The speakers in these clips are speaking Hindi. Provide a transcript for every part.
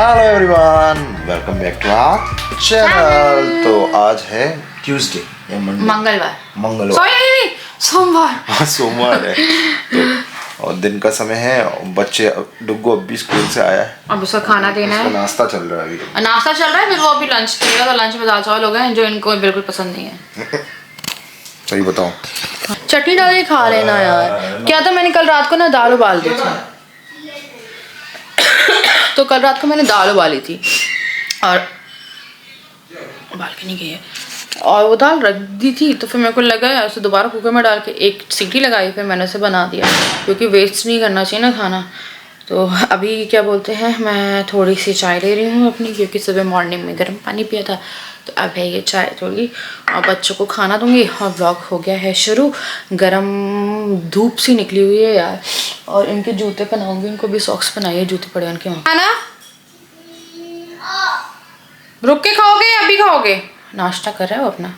Hello everyone, welcome back to our channel. तो आज है ट्यूसडे या मंगलवार सॉरी सोमवार। हाँ सोमवार है। तो और दिन का समय है। बच्चे डुग्गू अभी स्कूल से आया है, अब उसका खाना देना है। नाश्ता चल रहा है अभी। नाश्ता चल रहा है, फिर वो अभी लंच करेगा। तो लंच में दाल चावल हो गए जो इनको बिल्कुल पसंद नहीं है। सही बताओ, चटनी डाल के खा लेना यार। क्या था, मैंने कल रात को ना दाल उबाल दी थी। तो कल रात को मैंने दाल उबाली थी और उबाल के नहीं गई है, और वो दाल रख दी थी। तो फिर मेरे को लगा उसे दोबारा कुकर में डाल के एक सीटी लगाई, फिर मैंने उसे बना दिया, क्योंकि वेस्ट नहीं करना चाहिए ना खाना। तो अभी क्या बोलते हैं, मैं थोड़ी सी चाय ले रही हूँ अपनी, क्योंकि सुबह मॉर्निंग में गर्म पानी पिया था। तो अब है ये चाय थोड़ी, और बच्चों को खाना दूंगी। और व्लॉग हो गया है शुरू। गरम धूप सी निकली हुई है यार, और इनके जूते पहनाऊंगी। इनको भी सॉक्स पहनाइए, जूते पड़े उनके वहाँ। है ना, रुक के खाओगे या अभी खाओगे? नाश्ता कर रहा है वो अपना,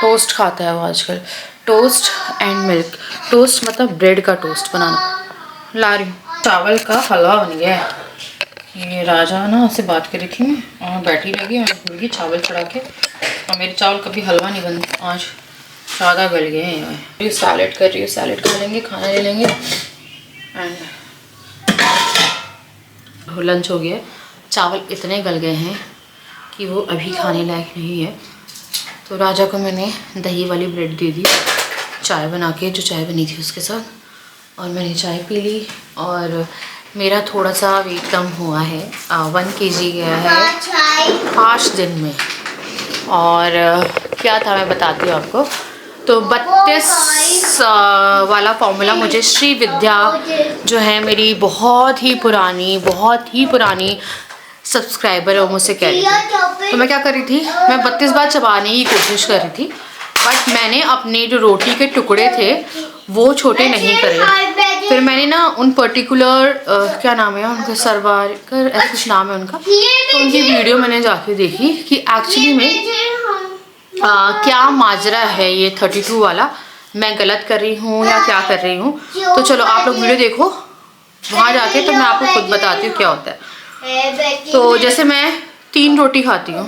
टोस्ट खाता है वो आजकल। Toast and milk. टोस्ट मतलब ब्रेड का टोस्ट बनाना। ला रही हूँ। चावल का हलवा बन गया है। ये राजा ना उससे बात कर रही थी मैं, और बैठी लगी, मैं भूल गई चावल चढ़ा के। और मेरे चावल कभी हलवा नहीं बनते, आज ज़्यादा गल गए हैं। ये सैलेड कर रही हूँ, सैलेड खा लेंगे, खाना ले लेंगे। एंड लंच हो गया। चावल इतने गल गए हैं कि वो अभी खाने लायक नहीं है। तो राजा को मैंने दही वाली ब्रेड दे दी, चाय बना के, जो चाय बनी थी उसके साथ। और मैंने चाय पी ली। और मेरा थोड़ा सा वेट कम हुआ है, 1 kg गया है 5 दिन में। और क्या था मैं बताती हूँ आपको। तो 32 वाला फॉर्मूला मुझे श्री विद्या जो है मेरी बहुत ही पुरानी सब्सक्राइबर है, वो मुझसे कह रही थी। तो मैं क्या कर रही थी, मैं 32 बार चबाने की कोशिश कर रही थी, बट मैंने अपने जो रोटी के टुकड़े थे वो छोटे नहीं करे। फिर मैंने ना उन पर्टिकुलर क्या नाम है उनका, सरवारकर ऐसा कुछ नाम है उनका, तो उनकी वीडियो मैंने जाके देखी कि एक्चुअली में क्या माजरा है ये 32 वाला, मैं गलत कर रही हूँ या क्या कर रही हूँ। तो चलो आप लोग वीडियो देखो, वहाँ जाके तो मैं आपको खुद बताती हूँ क्या होता है। तो जैसे मैं 3 रोटी खाती हूँ,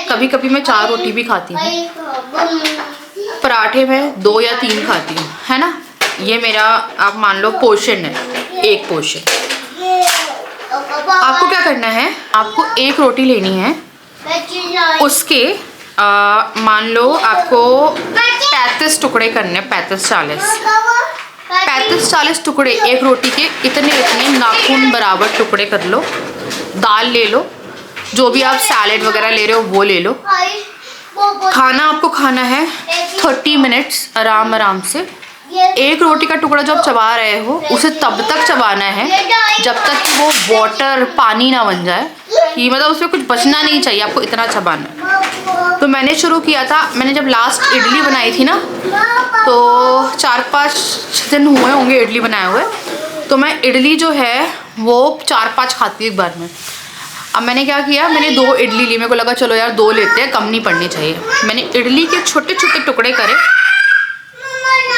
कभी कभी मैं 4 रोटी भी खाती हूँ। पराठे में 2 या 3 खाती हूँ, है ना। ये मेरा आप मान लो पोर्शन है, 1 पोर्शन। आपको क्या करना है, आपको 1 रोटी लेनी है, उसके मान लो आपको 35 टुकड़े करने, 35-40 टुकड़े 1 रोटी के। इतने नाखून बराबर टुकड़े कर लो। दाल ले लो, जो भी आप सैलेड वगैरह ले रहे हो वो ले लो। खाना आपको खाना है 30 मिनट्स आराम से। 1 रोटी का टुकड़ा जो आप चबा रहे हो उसे तब तक चबाना है जब तक कि वो वाटर पानी ना बन जाए, कि मतलब उसमें कुछ बचना नहीं चाहिए, आपको इतना चबाना। तो मैंने शुरू किया था, मैंने जब लास्ट इडली बनाई थी ना, तो 4-5 दिन हुए होंगे इडली बनाए हुए। तो मैं इडली जो है वो 4-5 खाती हूँ एक बार में। अब मैंने क्या किया, मैंने 2 इडली ली। मेरे को लगा चलो यार 2 लेते हैं, कम नहीं पड़नी चाहिए। मैंने इडली के छोटे छोटे टुकड़े करे,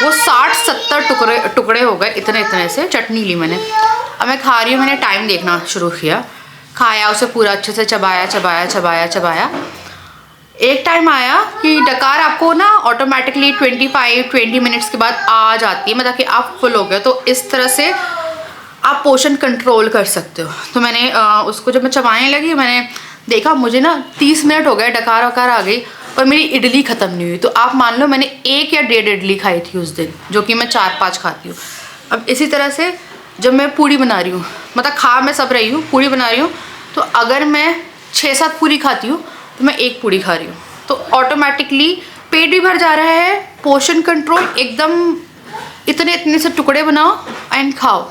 वो 60-70 टुकड़े हो गए, इतने से। चटनी ली मैंने। अब मैं खा रही हूँ, मैंने टाइम देखना शुरू किया, खाया, उसे पूरा अच्छे से चबाया। एक टाइम आया कि डकार आपको ना ऑटोमेटिकली 25-20 मिनट्स के बाद आ जाती है, मतलब कि आप फुल हो गए। तो इस तरह से आप पोर्शन कंट्रोल कर सकते हो। तो मैंने उसको जब मैं चबाने लगी, मैंने देखा मुझे ना 30 मिनट हो गए, डकार आ गई, और मेरी इडली ख़त्म नहीं हुई। तो आप मान लो मैंने 1 या 1.5 इडली खाई थी उस दिन, जो कि मैं 4-5 खाती हूँ। अब इसी तरह से जब मैं पूड़ी बना रही हूँ, मतलब खा मैं सब रही हूँ, पूड़ी बना रही हूँ, तो अगर मैं 6-7 पूड़ी खाती हूँ तो मैं 1 पूड़ी खा रही हूँ। तो ऑटोमेटिकली पेट भी भर जा रहा है, पोर्शन कंट्रोल एकदम। इतने से टुकड़े बनाओ एंड खाओ,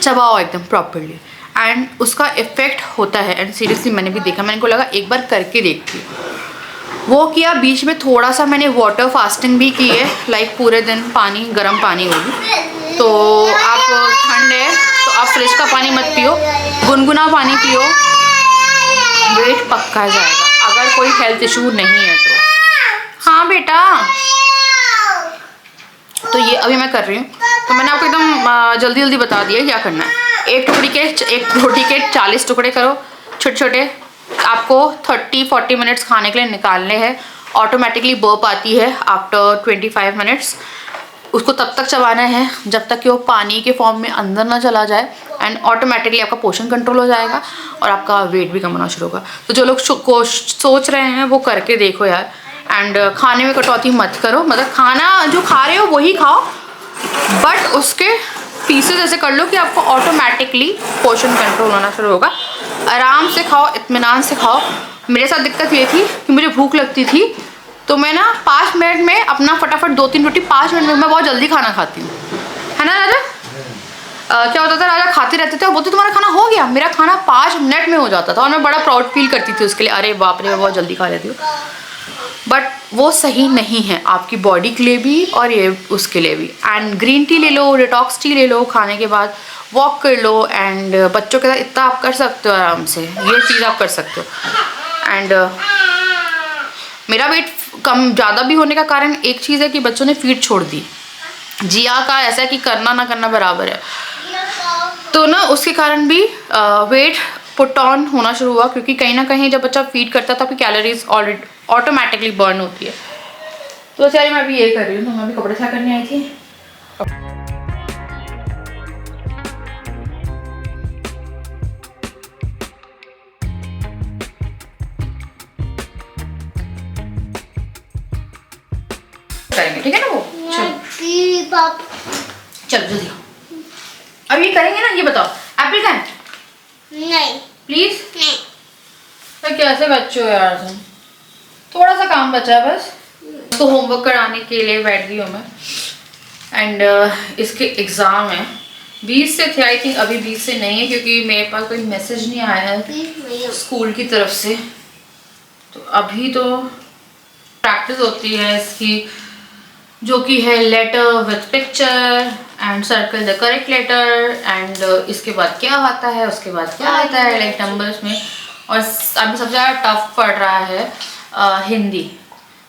चबाओ एकदम प्रॉपरली, एंड उसका इफ़ेक्ट होता है। एंड सीरियसली मैंने भी देखा, मैंने को लगा एक बार करके देखती हूँ। वो किया। बीच में थोड़ा सा मैंने वाटर फास्टिंग भी की है, लाइक पूरे दिन गर्म पानी होगी। तो आप ठंड है तो आप फ्रिज का पानी मत पियो, गुनगुना पानी पियो, वेट पक्का जाएगा अगर कोई हेल्थ इशू नहीं है तो। हाँ बेटा, तो ये अभी मैं कर रही हूँ। तो मैंने आपको एकदम जल्दी बता दिया क्या करना है। एक रोटी के 40 टुकड़े करो छोटे छोटे। आपको 30-40 मिनट्स खाने के लिए निकालने हैं। ऑटोमेटिकली बर्प आती है आफ्टर 25 मिनट्स। उसको तब तक चबाना है जब तक कि वो पानी के फॉर्म में अंदर ना चला जाए, एंड ऑटोमेटिकली आपका पोर्शन कंट्रोल हो जाएगा और आपका वेट भी कम होना शुरू होगा। तो जो लोग सोच रहे हैं वो करके देखो यार। एंड खाने में कटौती मत करो, मतलब खाना जो खा रहे हो वही खाओ, बट उसके पीसेस ऐसे कर लो कि आपको ऑटोमेटिकली पोर्शन कंट्रोल होना शुरू होगा। आराम से खाओ, इत्मीनान से खाओ। मेरे साथ दिक्कत ये थी कि मुझे भूख लगती थी तो मैं ना 5 मिनट में अपना फटाफट 2-3 रोटी 5 मिनट में, मैं बहुत जल्दी खाना खाती हूँ, है ना राजा? क्या होता था, राजा खाते रहते थे और बोलते तुम्हारा खाना हो गया। मेरा खाना 5 मिनट में हो जाता था और मैं बड़ा प्राउड फील करती थी उसके लिए, अरे बाप रे मैं बहुत जल्दी खा लेती हूँ। बट वो सही नहीं है आपकी बॉडी के लिए भी और ये उसके लिए भी। एंड ग्रीन टी ले लो, डिटॉक्स टी ले लो, खाने के बाद वॉक कर लो। एंड बच्चों के साथ इतना आप कर सकते हो आराम से, ये चीज़ आप कर सकते हो। एंड मेरा वेट कम ज़्यादा भी होने का कारण एक चीज़ है कि बच्चों ने फीड छोड़ दी। जिया का ऐसा है कि करना ना करना बराबर है, तो ना उसके कारण भी वेट पुट ऑन होना शुरू हुआ, क्योंकि कहीं ना कहीं जब बच्चा फीड करता है तो आपकी कैलोरीज ऑलरेडी ऑटोमेटिकली बर्न होती है। तो चलिए मैं अभी ये कर रही हूँ, तो मैं अभी कपड़े क्या करने आई थी। करेंगे ठीक है ना वो, चलो जल्दी। अब ये करेंगे ना, ये बताओ एप्पल खाएं? नहीं प्लीज नहीं। तो कैसे बच्चे हो यार तुम, थोड़ा सा काम बचा है बस। तो होमवर्क कराने के लिए बैठ गई हूँ मैं। एंड इसके एग्ज़ाम है 20 से थे, आई थिंक अभी 20 से नहीं है क्योंकि मेरे पास कोई मैसेज नहीं आया है स्कूल की तरफ से। तो अभी तो प्रैक्टिस होती है इसकी, जो कि है letter with picture and circle the correct letter. And इसके बाद क्या आता है, उसके बाद क्या आता है लाइक नंबर्स में। और अभी सबसे ज़्यादा टफ पड़ रहा है हिंदी।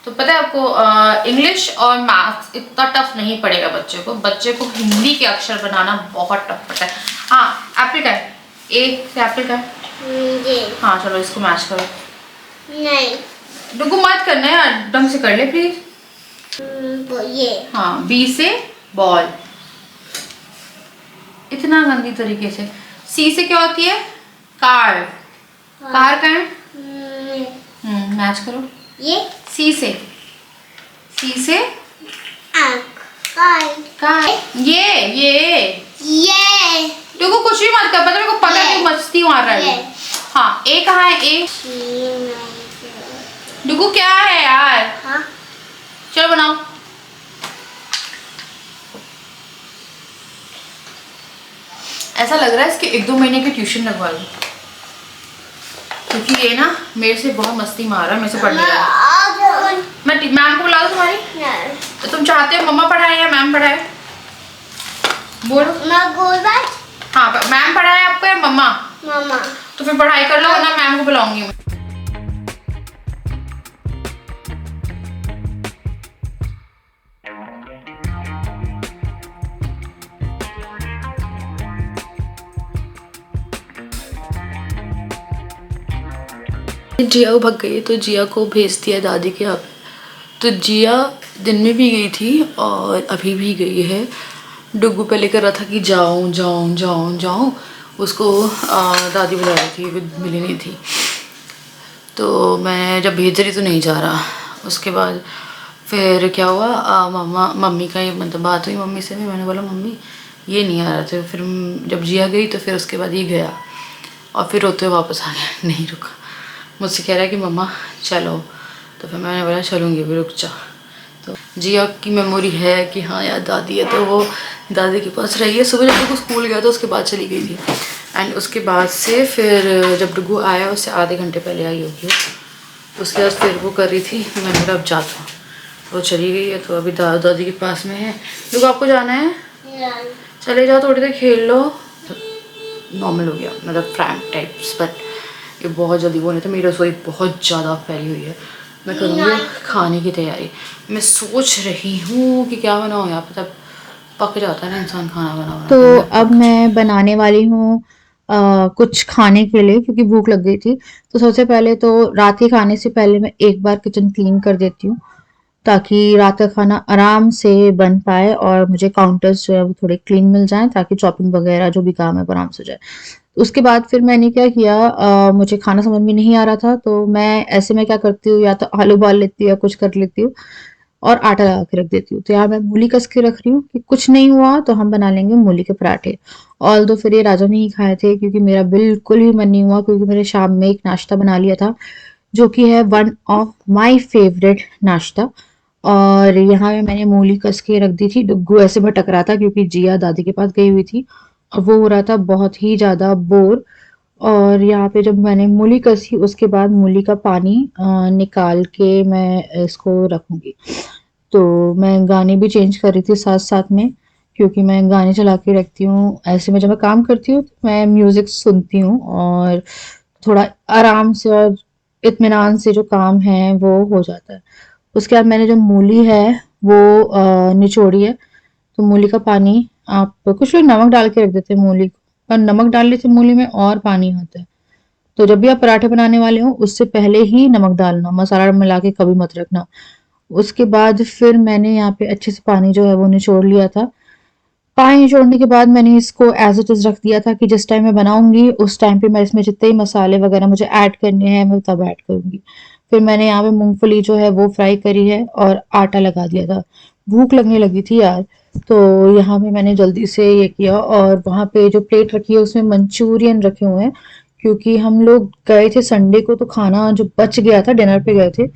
तो पता है आपको इंग्लिश और मैथ्स इतना टफ नहीं पड़ेगा बच्चे को हिंदी के अक्षर बनाना बहुत टफ पड़ता है। हाँ एप्पल का है, ए से एप्पल का है। हाँ चलो इसको मैच करो। नहीं रुको मत करना यार, ढंग से कर ले प्लीज। ये हाँ बी से बॉल, इतना गंदी तरीके से। सी से क्या होती है, कार। कार का है, मैच करो। ये सी से आँख कार। ये देखो कुछ भी मत कर, पता मेरे को पता है मस्ती मार रहा है। हाँ ए कहाँ है, ए डुगू क्या है यार। हाँ चलो बनाओ। ऐसा लग रहा है इसके 1-2 महीने की ट्यूशन लगवा लूं, क्योंकि ये ना मेरे से बहुत मस्ती मार रहा है, मेरे से पढ़ने रहा है। मैं मैम को बुला दूं तुम्हारी? तो तुम चाहते हो मम्मा पढ़ाए या मैम पढ़ाए, बोलो। हाँ मैम पढ़ाए आपको या मम्मा? मम्मा। तो फिर पढ़ाई कर लो, वरना मैम को बुलाऊंगी मैं। जिया भाग गई तो जिया को भेज दिया दादी के यहाँ। तो जिया दिन में भी गई थी और अभी भी गई है। डुगू पे लेकर रहा था कि जाऊँ जाऊँ जाऊँ जाऊँ, उसको दादी बुला रही थी, मिली नहीं थी। तो मैं जब भेज रही तो नहीं जा रहा। उसके बाद फिर क्या हुआ, मम्मी का ये मतलब बात हुई मम्मी से भी। मैंने बोला मम्मी ये नहीं आ रहा था। फिर जब जिया गई तो फिर उसके बाद ये गया और फिर रोते हुए वापस आ गया, नहीं रुका। मुझसे कह रहा है कि मम्मा चलो, तो फिर मैंने बोला चलूँगी, भी रुक जा। तो जिया की मेमोरी है कि हाँ यार दादी है, तो वो दादी के पास रही है। सुबह जब डुगू स्कूल गया तो उसके बाद चली गई थी। एंड उसके बाद से फिर जब डुगू आया उससे आधे घंटे पहले आई होगी, उसके बाद फिर वो कर रही थी। मैंने बोला अब जाता हूँ, वो चली गई है। तो अभी दादी के पास में है। डुगू आपको जाना है? चले जाओ, थोड़ी देर खेल लो। नॉर्मल हो गया, मतलब फ्रैंक टाइप्स। बट ये बहुत जल्दी वो नहीं था। मेरी रसोई बहुत ज़्यादा फैली हुई है। मैं करूँगी खाने की तैयारी। मैं सोच रही हूँ कि क्या बनाऊँ यहाँ पर। तब पक जाता है ना इंसान खाना बना। तो अब मैं बनाने वाली हूँ कुछ खाने के लिए, क्योंकि भूख लग गई थी। तो सबसे पहले तो रात के खाने से पहले मैं एक बार किचन क्लीन कर देती हूँ, ताकि रात का खाना आराम से बन पाए और मुझे काउंटर्स जो है वो थोड़े क्लीन मिल जाएं, ताकि चॉपिंग वगैरह जो भी काम है वो आराम से हो जाए। उसके बाद फिर मैंने क्या किया, मुझे खाना समझ में नहीं आ रहा था, तो मैं ऐसे में क्या करती हूँ, या तो आलू उबाल लेती हूँ या कुछ कर लेती हूँ और आटा लगा के रख देती हूँ। तो यहाँ मैं मूली कस के रख रही हूँ कि कुछ नहीं हुआ तो हम बना लेंगे मूली के पराठे। ऑल दो फिर ये राजा ने ही खाए थे, क्योंकि मेरा बिल्कुल भी मन नहीं हुआ, क्योंकि मैंने शाम में एक नाश्ता बना लिया था जो कि है वन ऑफ माय फेवरेट नाश्ता। और यहाँ पे मैंने मूली कस के रख दी थी। डुग्गू ऐसे भटक रहा था क्योंकि जिया दादी के पास गई हुई थी और वो हो रहा था बहुत ही ज्यादा बोर। और यहाँ पे जब मैंने मूली कसी, उसके बाद मूली का पानी निकाल के मैं इसको रखूंगी। तो मैं गाने भी चेंज कर रही थी साथ साथ में, क्योंकि मैं गाने चला के रखती हूँ। ऐसे में जब मैं काम करती हूँ तो मैं म्यूजिक सुनती हूँ और थोड़ा आराम से और इत्मीनान से जो काम है वो हो जाता है। उसके बाद मैंने जो मूली है वो निचोड़ी है। तो मूली का पानी, आप कुछ लोग नमक डाल के रख देते हैं मूली को, पर नमक डालने से मूली में और पानी आता है। तो जब भी आप पराठे बनाने वाले हो उससे पहले ही नमक डालना, मसाला मिला के कभी मत रखना। उसके बाद फिर मैंने यहाँ पे अच्छे से पानी जो है वो निचोड़ लिया था। पानी निचोड़ने के बाद मैंने इसको एज इट इज रख दिया था कि जिस टाइम मैं बनाऊंगी उस टाइम पे मैं इसमें जितने ही मसाले वगैरह मुझे ऐड करने हैं मैं तब ऐड करूंगी। फिर मैंने यहाँ पे मूंगफली जो है वो फ्राई करी है और आटा लगा दिया था। भूख लगने लगी थी यार, तो यहाँ पे मैंने जल्दी से ये किया। और वहाँ पे जो प्लेट रखी है उसमें मंचूरियन रखे हुए हैं, क्योंकि हम लोग गए थे संडे को, तो खाना जो बच गया था, डिनर पे गए थे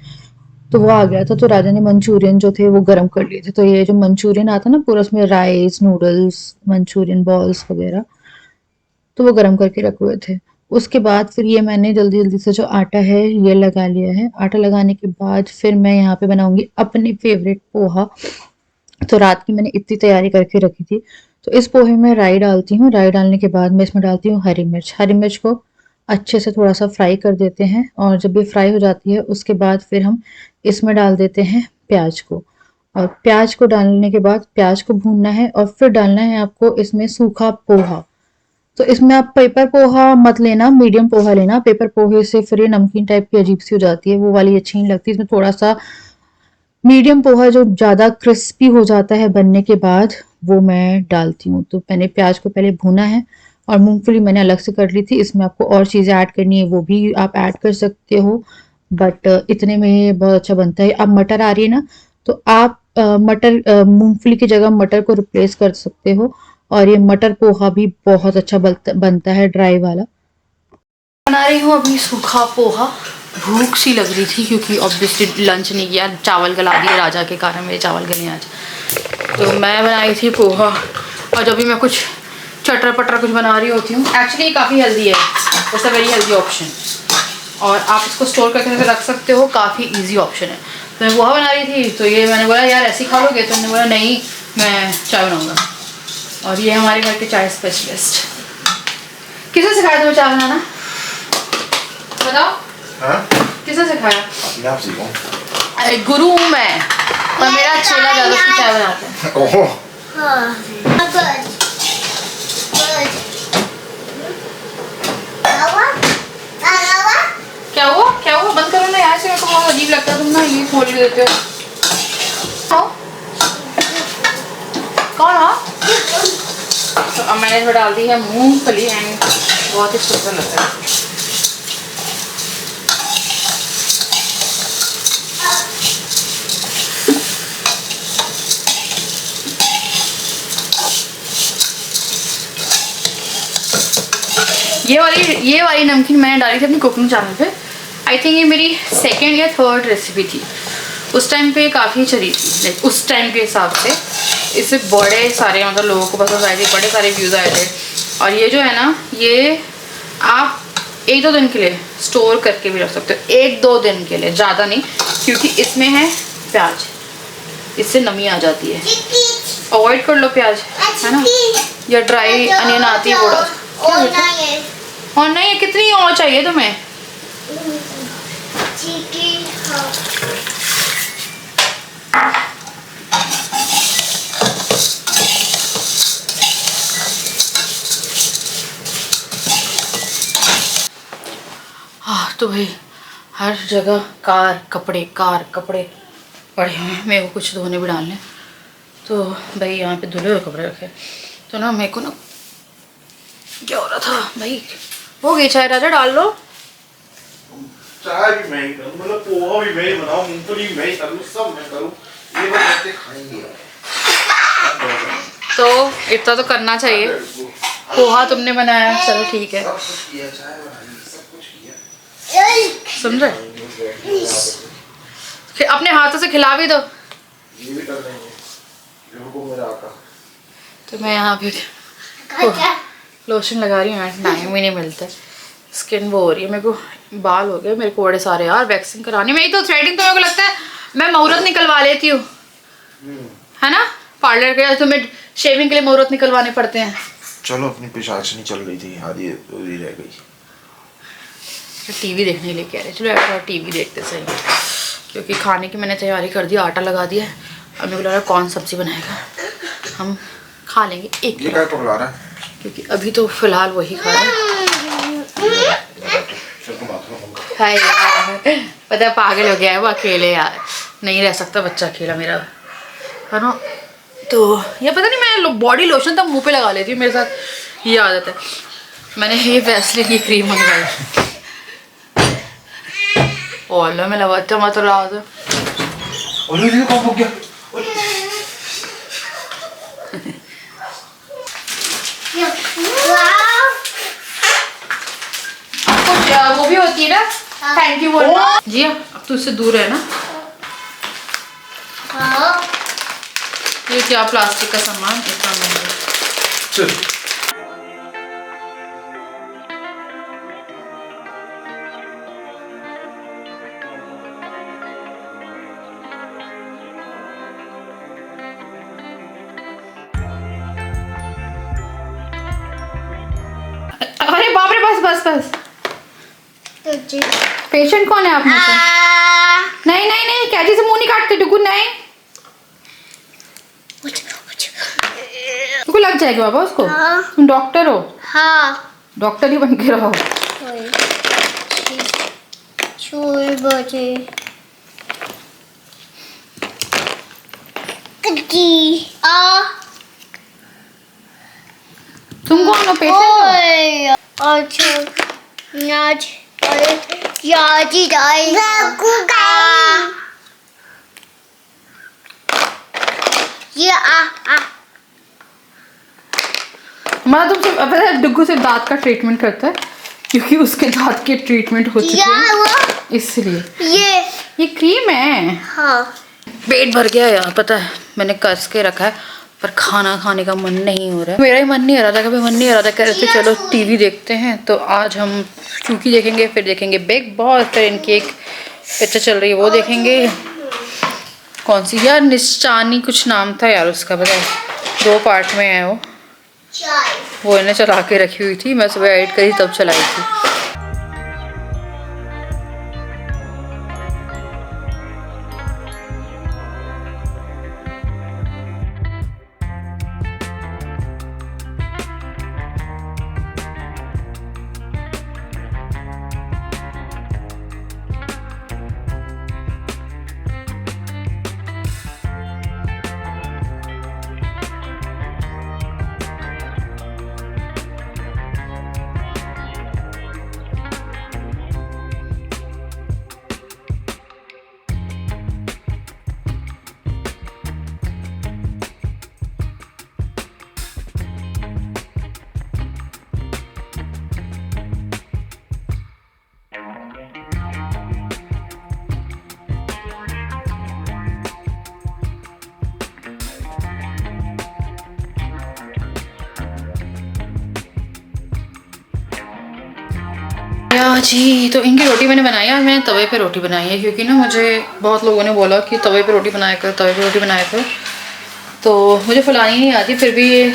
तो वो आ गया था। तो राजा ने मंचूरियन जो थे वो गर्म कर लिए थे। तो ये जो मंचूरियन आता ना पूरा, उसमें राइस, नूडल्स, मंचूरियन बॉल्स वगैरह, तो वो गर्म करके रखे हुए थे। उसके बाद फिर ये मैंने जल्दी जल्दी से जो आटा है ये लगा लिया है। आटा लगाने के बाद फिर मैं यहाँ पे बनाऊंगी अपनी फेवरेट पोहा। तो रात की मैंने इतनी तैयारी करके रखी थी। तो इस पोहे में राई डालती हूँ। राई डालने के बाद मैं इसमें डालती हूँ हरी मिर्च। हरी मिर्च को अच्छे से थोड़ा सा फ्राई कर देते हैं, और जब ये फ्राई हो जाती है उसके बाद फिर हम इसमें डाल देते हैं प्याज को। और प्याज को डालने के बाद प्याज को भूनना है और फिर डालना है आपको इसमें सूखा पोहा। तो इसमें आप पेपर पोहा मत लेना, मीडियम पोहा लेना। पेपर पोहे से फिर ये नमकीन टाइप की अजीब सी हो जाती है, वो वाली अच्छी नहीं लगती। इसमें थोड़ा सा मीडियम पोहा जो ज़्यादा क्रिस्पी हो जाता है बनने के बाद, वो मैं डालती हूँ। तो मैंने प्याज को पहले भूना है और मूंगफली मैंने अलग से कर ली थी। इसमें आपको और चीज़ें ऐड करनी है वो भी आप ऐड कर सकते हो, बट इतने में ये बहुत अच्छा बनता है। अब मटर आ रही है ना, तो आप मटर मूंगफली की जगह मटर को रिप्लेस कर सकते हो, और ये मटर पोहा भी बहुत अच्छा बनता है, ड्राई वाला। बना रही हूँ अभी सूखा पोहा। भूख सी लग रही थी क्योंकि ऑब्वियसली लंच नहीं किया, चावल गला दिए राजा के कारण, मेरे चावल गले आज। तो मैं बनाई थी पोहा, और जब भी मैं कुछ चटर पटर कुछ बना रही होती हूँ, एक्चुअली ये काफ़ी हेल्दी है, it's a very healthy option, और आप इसको स्टोर करके रख सकते हो, काफ़ी ईजी ऑप्शन है। तो मैं पोहा बना रही थी, तो ये मैंने बोला यार ऐसे ही खा लोगे, तो मैंने बोला नहीं मैं चाय बनाऊँगा। और ये हमारे घर के चाय स्पेशलिस्ट। किसने सिखाया तुम्हें चाय बनाना, बताओ? किसने सिखाया? अपने आप सीखो। अरे गुरु हूँ मैं, पर मेरा चेला ज़्यादा उसकी चाय बनाता है। ओहो, क्या हुआ क्या हुआ? बंद करो ना यार से, मेरे को बहुत अजीब लगता है, तुम ना ये खोल के देते हो। कौन हो? तो अब मैंने इसमें डाल दी है मूंगफली, एंड बहुत ही सुंदर लगता है। ये वाली नमकीन मैंने डाली थी अपनी कुकिंग चैनल पे। आई थिंक ये मेरी सेकेंड या थर्ड रेसिपी थी। उस टाइम पे काफ़ी चली थी, लाइक उस टाइम के हिसाब से इससे बड़े सारे मतलब लोगों को पसंद आए थे, बड़े सारे व्यूज़ आए थे। और ये जो है ना, ये आप 1-2 दिन के लिए स्टोर करके भी रख सकते हो, 1-2 दिन के लिए, ज़्यादा नहीं, क्योंकि इसमें है प्याज, इससे नमी आ जाती है। अवॉइड कर लो प्याज, है ना, या ड्राई अनियन आती है वो। और नहीं, कितनी और चाहिए तुम्हें? तो भाई हर जगह कार कपड़े पड़े हैं, मेरे को कुछ धोने भी डालने। तो भाई यहाँ पे धुले हुए कपड़े रखे, तो ना मेरे को ना क्या हो रहा था भाई, हो गई चाय राजा, डाल लो। चाय भी मैं ही करूँ, मतलब पोहा भी मैं ही बनाऊँ, मूंगफली भी मैं ही करूँ, सब मैं करूँ, ये बात बच्चे खाएंगे। तो इतना तो करना चाहिए। पोहा तुमने बनाया, चलो ठीक है, सब कुछ किया, चाय बनाई, सब कुछ किया। सुन रहे? अपने हाथों से खिला भी दो। ये भी कर देंगे, रुको मेरा आका। तो मैं यहाँ पे लोशन लगा रही हूँ, टाइम ही नहीं मिलता, स्किन वो हो रही है, मेरे को बाल हो गए मेरे को बड़े सारे यार, वैक्सिंग करानी। मेरी तो थ्रेडिंग तो मेरे को लगता है मैं मुहूर्त निकलवा लेती हूँ, है ना? पार्लर के तो मैं शेविंग के लिए मुहूर्त निकलवाने पड़ते हैं। चलो अपनी पेशाच नहीं चल रही थी, आधी अधूरी रह गई। टीवी देखने के लिए कह रहे, चलो एक बार टीवी देखते सही, क्योंकि खाने की मैंने तैयारी कर दी, आटा लगा दिया है। अब मेरे को लग रहा है कौन सब्जी बनाएगा, हम खा लेंगे एक। ये क्या पकड़ा रहा है? क्योंकि अभी तो फिलहाल वही खा रहे हैं। हाय यार, पता है पागल हो गया है वो अकेले यार, नहीं रह सकता बच्चा अकेला मेरा, है ना? तो ये पता नहीं, मैं बॉडी लोशन तो मुंह पे लगा लेती हूँ, मेरे साथ ये आदत है। मैंने ये वैसलीन की क्रीम मंगवाई, ओला में लगाते मत रहा था। और ये कौन हो गया? कुछ वो भी होती है ना, थैंक यू बोलना जी। अब तो उससे दूर है ना। ये क्या प्लास्टिक का सामान इतना महंगा। अरे बाप रे, बस पेशेंट कौन है आप में से? नहीं नहीं नहीं, कैची से मुंह नहीं काटते टुकु, नहीं तुमको लग जाएगा बाबा उसको। तुम डॉक्टर हो? हाँ, डॉक्टर ही बन के रहो। तुम कौन हो? पेशेंट हमारा तुमसे पता है, डुग्गू से दांत का ट्रीटमेंट करता है, क्योंकि उसके दांत के ट्रीटमेंट हो चुके हैं, इसलिए ये क्रीम है। हाँ, पेट भर गया यार, पता है मैंने कस के रखा है, पर खाना खाने का मन नहीं हो रहा है। मेरा ही मन नहीं हो रहा था, कभी मन नहीं हो रहा था, कह रहे थे चलो टीवी देखते हैं। तो आज हम चूकी देखेंगे, फिर देखेंगे बिग बॉस, फिर इनकी एक पिक्चर चल रही है वो देखेंगे। कौन सी यार, निश्चानी कुछ नाम था यार उसका, पता है 2 पार्ट में है वो इन्हें चला के रखी हुई थी, मैं सुबह एडिट करी तब चलाई थी। जी, तो इनकी रोटी मैंने बनाई है, मैंने तवे पे रोटी बनाई है, क्योंकि ना मुझे बहुत लोगों ने बोला कि तवे पे रोटी बनाया कर, तवे पे रोटी बनाया कर। तो मुझे फुलानी नहीं आती, फिर भी ये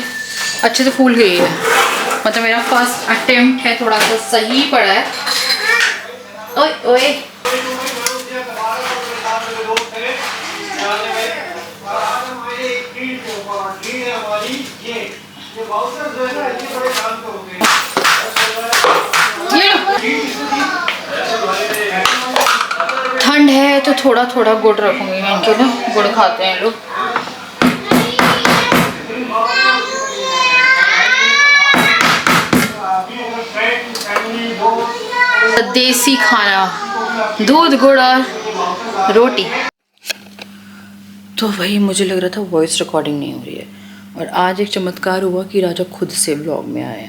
अच्छे से फूल गई है, मतलब मेरा फर्स्ट अटेम्प्ट है, थोड़ा सा सही पड़ा है। ओए ओए है तो थोड़ा थोड़ा गुड़ रखूँगी मैं इनके ना, गुड़ खाते हैं लोग। देसी खाना, दूध गुड़ और रोटी। तो वही मुझे लग रहा था वॉइस रिकॉर्डिंग नहीं हो रही है, और आज एक चमत्कार हुआ कि राजा खुद से व्लॉग में आए।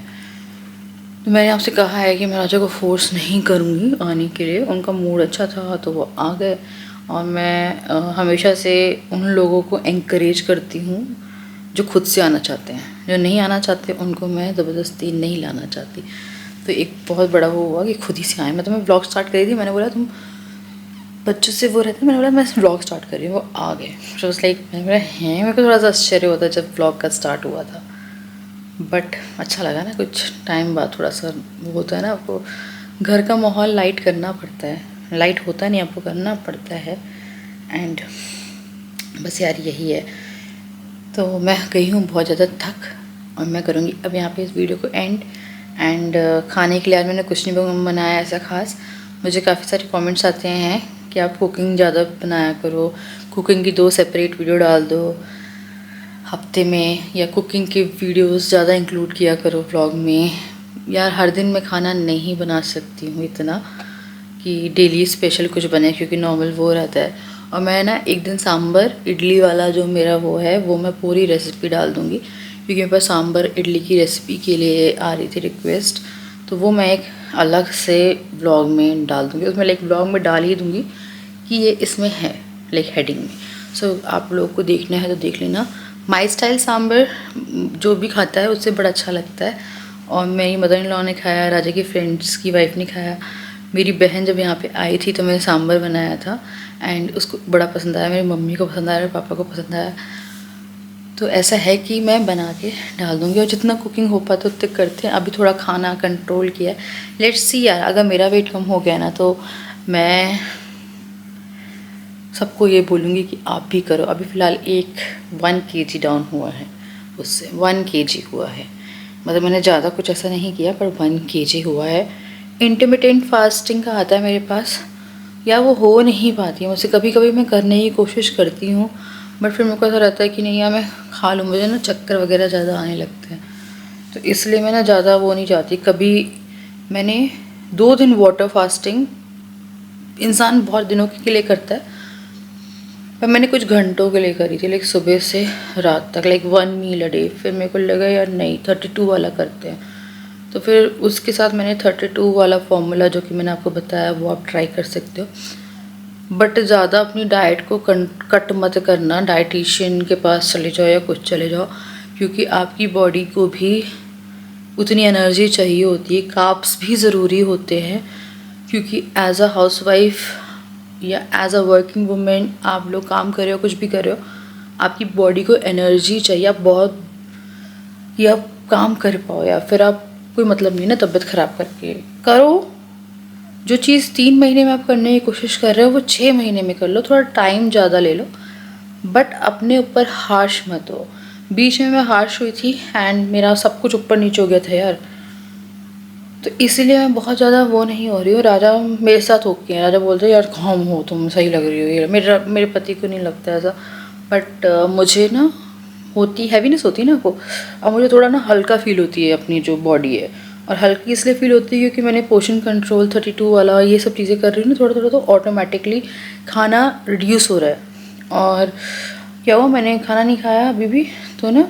तो मैंने आपसे कहा है कि मैं राजा को फोर्स नहीं करूँगी आने के लिए, उनका मूड अच्छा था तो वो आ गए। और मैं हमेशा से उन लोगों को एनकरेज करती हूँ जो खुद से आना चाहते हैं, जो नहीं आना चाहते उनको मैं ज़बरदस्ती नहीं लाना चाहती। तो एक बहुत बड़ा वो हुआ कि खुद ही से आए। मतलब मैं व्लॉग स्टार्ट करी थी, मैंने बोला तुम बच्चों से वो रहते, मैंने बोला मैं व्लॉग स्टार्ट कर रही हूँ, वो आ गए। तो उस लाइक मैंने बोला हैं, मेरे को थोड़ा सा आश्चर्य होता जब व्लॉग का स्टार्ट हुआ था, बट अच्छा लगा ना। कुछ टाइम बाद थोड़ा सा वो होता है ना, आपको घर का माहौल लाइट करना पड़ता है, लाइट होता नहीं, आपको करना पड़ता है। एंड बस यार यही है। तो मैं गई हूँ बहुत ज़्यादा थक, और मैं करूँगी अब यहाँ पे इस वीडियो को एंड खाने के लिए आज मैंने कुछ नहीं बनाया ऐसा ख़ास। मुझे काफ़ी सारे कमेंट्स आते हैं कि आप कुकिंग ज़्यादा बनाया करो, कुकिंग की 2 सेपरेट वीडियो डाल दो हफ्ते में, या कुकिंग के वीडियोस ज़्यादा इंक्लूड किया करो व्लॉग में। यार हर दिन मैं खाना नहीं बना सकती हूँ इतना कि डेली स्पेशल कुछ बने, क्योंकि नॉर्मल वो रहता है। और मैं ना एक दिन सांभर इडली वाला जो मेरा वो है, वो मैं पूरी रेसिपी डाल दूँगी, क्योंकि मेरे पास सांभर इडली की रेसिपी के लिए आ रही थी रिक्वेस्ट। तो वो मैं एक अलग से व्लॉग में डाल दूँगी, उसमें लाइक व्लॉग में डाल ही दूँगी कि ये इसमें है लाइक हेडिंग में। सो आप लोगों को देखना है तो देख लेना। माई स्टाइल सांभर जो भी खाता है उससे बड़ा अच्छा लगता है। और मेरी मदर इन लॉ ने खाया, राजा की फ्रेंड्स की वाइफ ने खाया, मेरी बहन जब यहाँ पे आई थी तो मैंने सांभर बनाया था एंड उसको बड़ा पसंद आया, मेरी मम्मी को पसंद आया, मेरे पापा को पसंद आया। तो ऐसा है कि मैं बना के डाल दूँगी, और जितना कुकिंग हो पाता उतने करते हैं। अभी थोड़ा खाना कंट्रोल किया है, लेट्स सी यार, अगर मेरा वेट कम हो गया ना तो मैं सबको ये बोलूँगी कि आप भी करो। अभी फ़िलहाल 1 kg डाउन हुआ है, उससे 1 kg हुआ है। मतलब मैंने ज़्यादा कुछ ऐसा नहीं किया, पर 1 kg हुआ है। इंटरमिटेंट फास्टिंग का आता है मेरे पास, या वो हो नहीं पाती है मुझसे। कभी कभी मैं करने की कोशिश करती हूँ, बट फिर मेरे को ऐसा रहता है कि नहीं यार मैं खा लूँ, मुझे ना चक्कर वगैरह ज़्यादा आने लगते हैं, तो इसलिए मैं ना ज़्यादा वो नहीं चाहती। कभी मैंने 2 दिन वाटर फास्टिंग, इंसान बहुत दिनों के लिए करता है, पर मैंने कुछ घंटों के लिए करी थी, लाइक सुबह से रात तक, लाइक 1 मील अ डे। फिर मेरे को लगा यार नहीं 32 वाला करते हैं, तो फिर उसके साथ मैंने 32 वाला फॉर्मूला जो कि मैंने आपको बताया वो आप ट्राई कर सकते हो। बट ज़्यादा अपनी डाइट को कट मत करना, डाइटिशियन के पास चले जाओ या कुछ चले जाओ, क्योंकि आपकी बॉडी को भी उतनी एनर्जी चाहिए होती है, कार्ब्स भी ज़रूरी होते हैं, क्योंकि एज अ हाउसवाइफ या एज अ वर्किंग वुमेन आप लोग काम कर रहे हो, कुछ भी कर रहे हो, आपकी बॉडी को एनर्जी चाहिए। आप बहुत कि आप काम कर पाओ, या फिर आप कोई मतलब नहीं ना तबीयत ख़राब करके करो। जो चीज़ 3 महीने में आप करने की कोशिश कर रहे हो वो 6 महीने में कर लो, थोड़ा टाइम ज़्यादा ले लो, बट अपने ऊपर हार्श मत हो। बीच में मैं हार्श हुई थी एंड मेरा सब कुछ ऊपर नीचे हो गया था यार, तो इसीलिए मैं बहुत ज़्यादा वो नहीं हो रही हूँ। राजा मेरे साथ होके हैं, राजा बोलते हैं यार काम हो तुम, सही लग रही हो। ये मेरे पति को नहीं लगता ऐसा, बट मुझे ना होती हैवीनेस होती है ना आपको, अब मुझे थोड़ा ना हल्का फील होती है अपनी जो बॉडी है, और हल्की इसलिए फील होती है क्योंकि मैंने पोर्शन कंट्रोल 32 वाला ये सब चीज़ें कर रही हूँ ना थोड़ा थोड़ा, तो ऑटोमेटिकली खाना रिड्यूस हो रहा है। और क्या हुआ, मैंने खाना नहीं खाया अभी भी, तो ना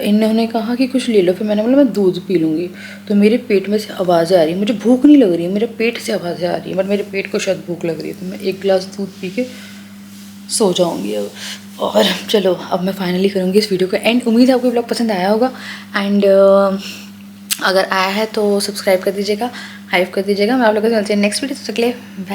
इन्होंने कहा कि कुछ ले लो, फिर मैंने बोला मैं दूध पी लूँगी, तो मेरे पेट में से आवाज़ें आ रही हैं, मुझे भूख नहीं लग रही है, मेरे पेट से आवाज़ें आ रही हैं, बट मेरे पेट को शायद भूख लग रही है, तो मैं 1 गिलास दूध पी के सो जाऊँगी अब। और चलो अब मैं फाइनली करूँगी इस वीडियो को एंड। उम्मीद है आपको ब्लॉग पसंद आया होगा, एंड अगर आया है तो सब्सक्राइब कर दीजिएगा, हाइप कर दीजिएगा। मैं आप लोगों से मिलती हूँ नेक्स्ट वीडियो, तब तक के लिए बाय।